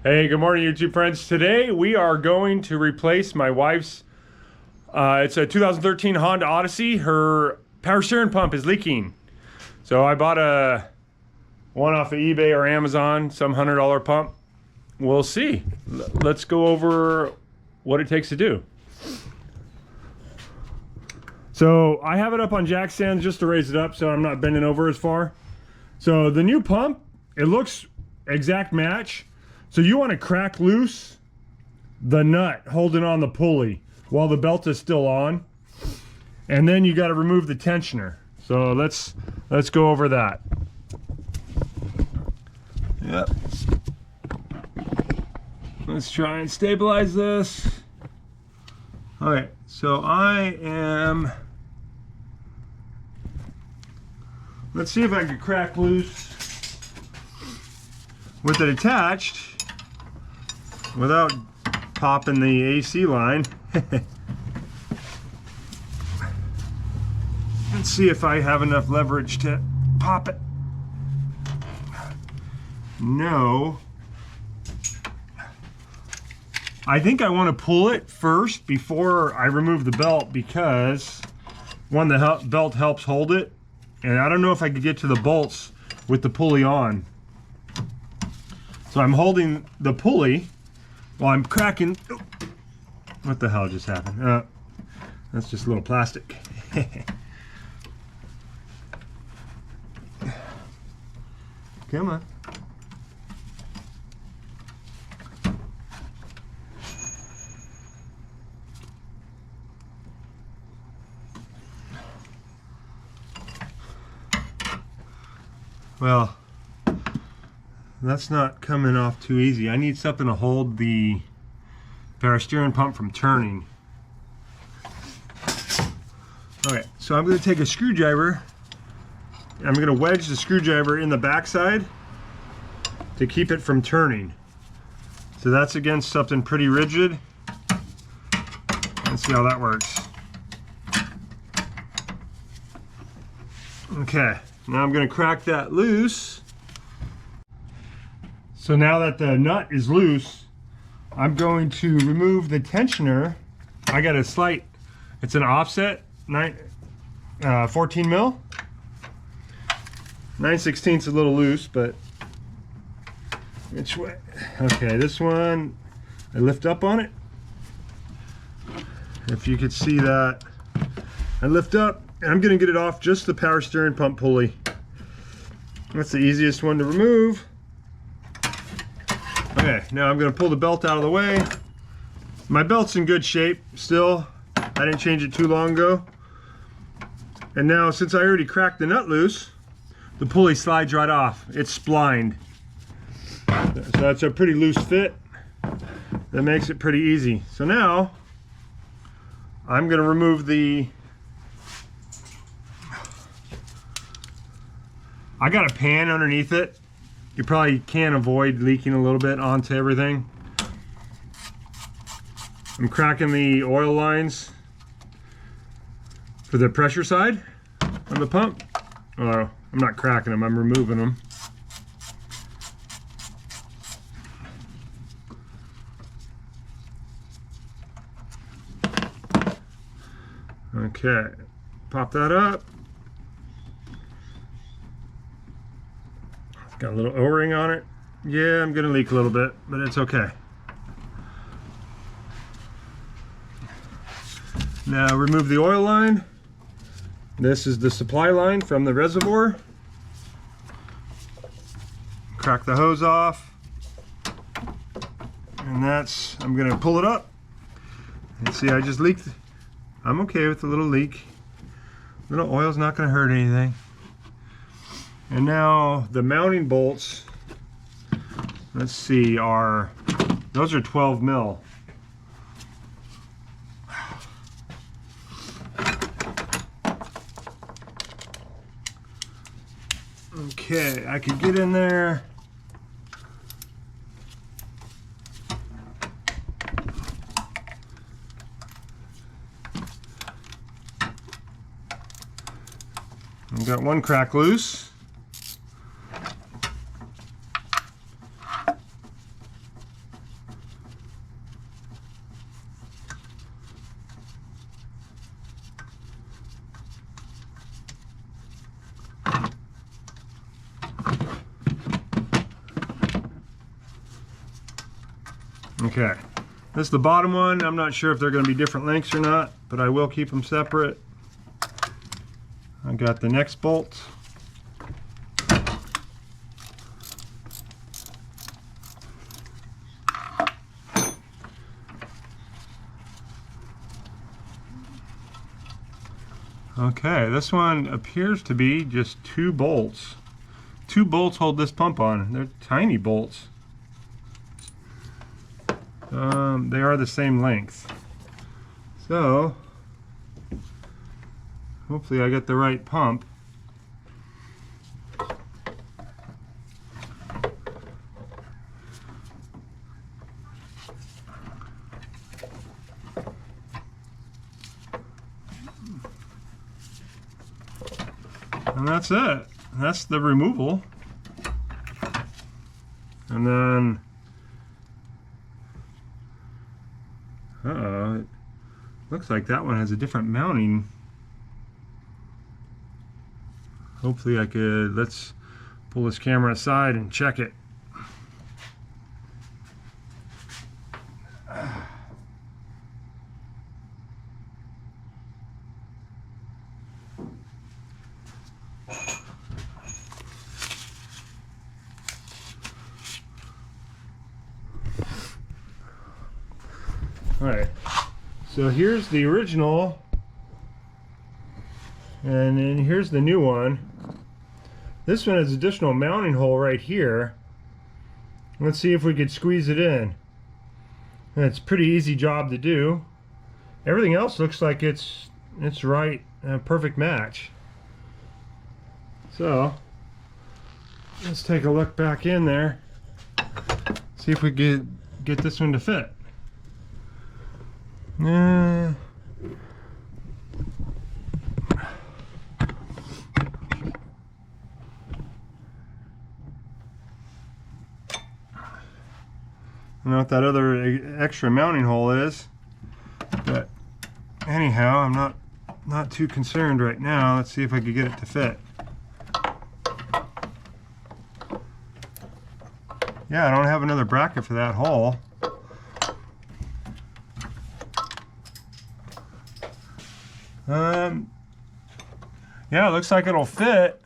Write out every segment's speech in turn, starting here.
Hey, good morning, YouTube friends. Today we are going to replace my wife's, it's a 2013 Honda Odyssey. Her power steering pump is leaking. So I bought one off of eBay or Amazon, some $100 pump. We'll see. Let's go over what it takes to do. So I have it up on jack stands just to raise it up so I'm not bending over as far. So the new pump, it looks exact match. So you want to crack loose the nut holding on the pulley while the belt is still on. And then you got to remove the tensioner. So let's go over that. Yep. Let's try and stabilize this. Okay, so let's see if I can crack loose with it attached without popping the AC line. Let's see if I have enough leverage to pop it. No. I think I want to pull it first before I remove the belt because one, the belt helps hold it, and I don't know if I could get to the bolts with the pulley on. So I'm holding the pulley while I'm cracking. What the hell just happened? That's just a little plastic. Come on. Well, that's not coming off too easy. I need something to hold the power steering pump from turning. Okay, so I'm going to take a screwdriver. I'm going to wedge the screwdriver in the backside to keep it from turning. So that's against something pretty rigid. Let's see how that works. Okay, now I'm going to crack that loose. So now that the nut is loose, I'm going to remove the tensioner. I got a slight, it's an offset, 14 mil. 9/16 is a little loose, but which way? Okay, this one, I lift up on it. If you could see that, I lift up, and I'm gonna get it off just the power steering pump pulley. That's the easiest one to remove. Okay, now I'm going to pull the belt out of the way. My belt's in good shape still. I didn't change it too long ago. And now, since I already cracked the nut loose, the pulley slides right off. It's splined. So that's a pretty loose fit. That makes it pretty easy. So now, I'm going to remove the... I got a pan underneath it. You probably can avoid leaking a little bit onto everything. I'm cracking the oil lines for the pressure side of the pump. Oh, I'm not cracking them, I'm removing them. Okay, pop that up. Got a little O-ring on it. Yeah, I'm gonna leak a little bit, but it's okay. Now remove the oil line. This is the supply line from the reservoir. Crack the hose off. And that's, I'm gonna pull it up. And see, I just leaked. I'm okay with the little leak. Little oil's not gonna hurt anything. And now the mounting bolts, let's see, those are 12 mil. Okay, I could get in there. I've got one crack loose. Okay, this is the bottom one. I'm not sure if they're going to be different lengths or not, but I will keep them separate. I've got the next bolt. Okay, this one appears to be just 2 bolts. 2 bolts hold this pump on. They're tiny bolts. They are the same length. So, hopefully I get the right pump. And that's it. That's the removal. And then, it looks like that one has a different mounting. Hopefully I could, let's pull this camera aside and check it. Alright, so here's the original, and then here's the new one. This one has an additional mounting hole right here. Let's see if we could squeeze it in. And it's a pretty easy job to do. Everything else looks like it's right, a perfect match. So, let's take a look back in there, see if we get this one to fit. Now what that other extra mounting hole is, but anyhow, I'm not too concerned right now. Let's see if I can get it to fit. Yeah, I don't have another bracket for that hole. Yeah, it looks like it'll fit.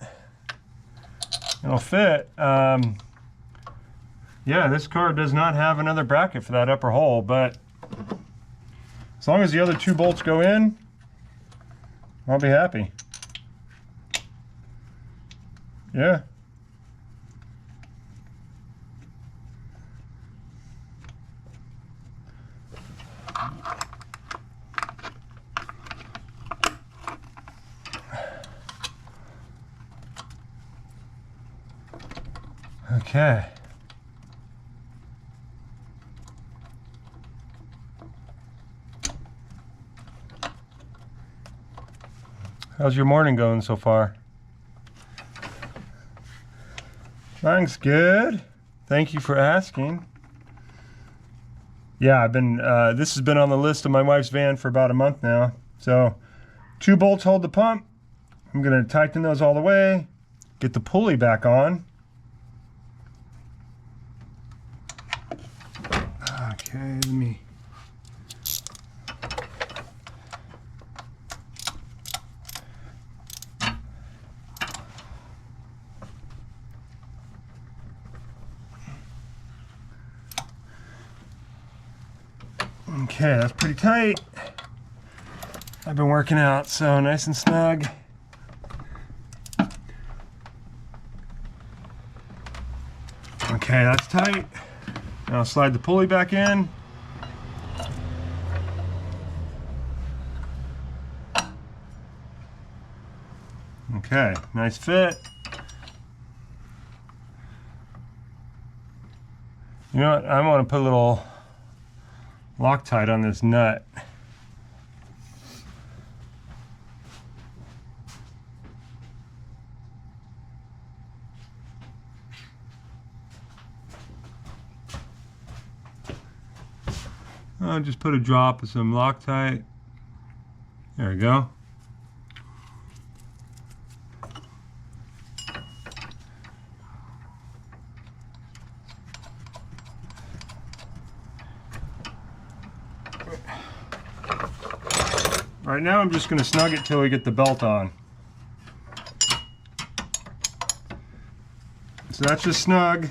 It'll fit. Yeah, this car does not have another bracket for that upper hole, but as long as the other 2 bolts go in, I'll be happy. Yeah. Okay. How's your morning going so far? Mine's good. Thank you for asking. Yeah, I've been, this has been on the list of my wife's van for about a month now. So, 2 bolts hold the pump. I'm gonna tighten those all the way, get the pulley back on. Okay, let me. Okay, that's pretty tight. I've been working out, so nice and snug. Okay, that's tight. Now slide the pulley back in. Okay, nice fit. You know what, I want to put a little Loctite on this nut. I'll just put a drop of some Loctite. There we go. All right, now I'm just going to snug it till we get the belt on. So that's just snug.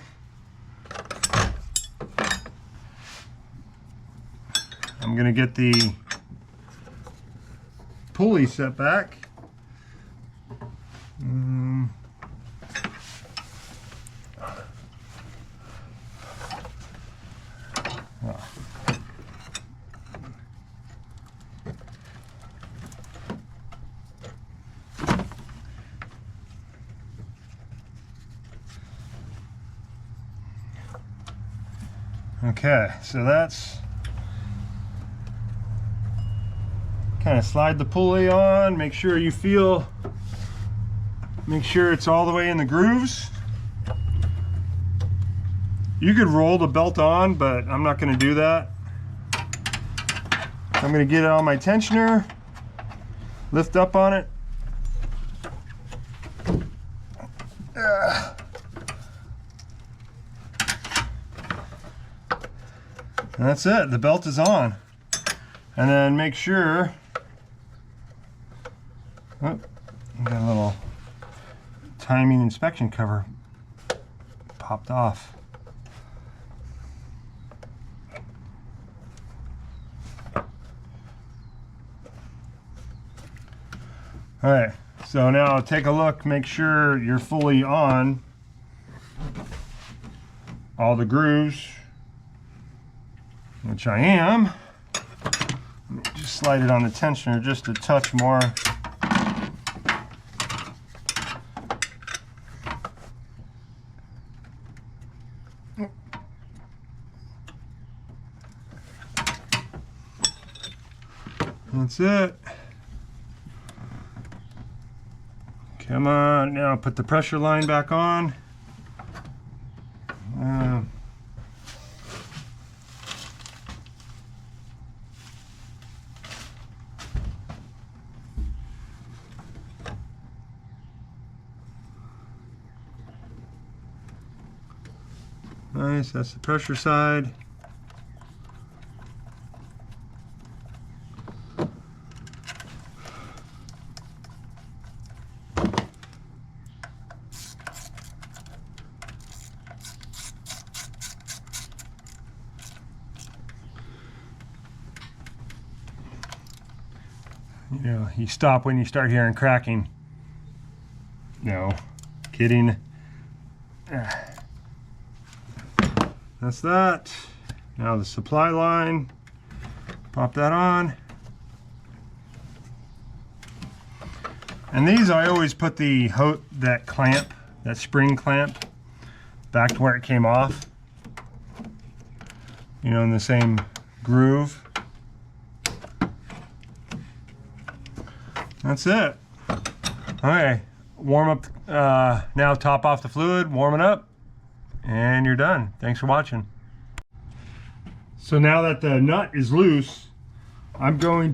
I'm going to get the pulley set back. Okay, so that's kind of slide the pulley on, make sure it's all the way in the grooves. You could roll the belt on, but I'm not going to do that. I'm going to get it on my tensioner, lift up on it. And that's it, the belt is on. And then make sure, oh, got a little timing inspection cover popped off. All right, so now take a look, make sure you're fully on all the grooves, which I am. Let me just slide it on the tensioner just a touch more. That's it. Come on, now put the pressure line back on. Nice, that's the pressure side. You know, you stop when you start hearing cracking. No, kidding. That's that. Now the supply line, pop that on. And these I always put that clamp, that spring clamp, back to where it came off. You know, in the same groove. That's it. Okay, warm up, now top off the fluid, warm it up, and you're done. Thanks for watching. So now that the nut is loose, I'm going to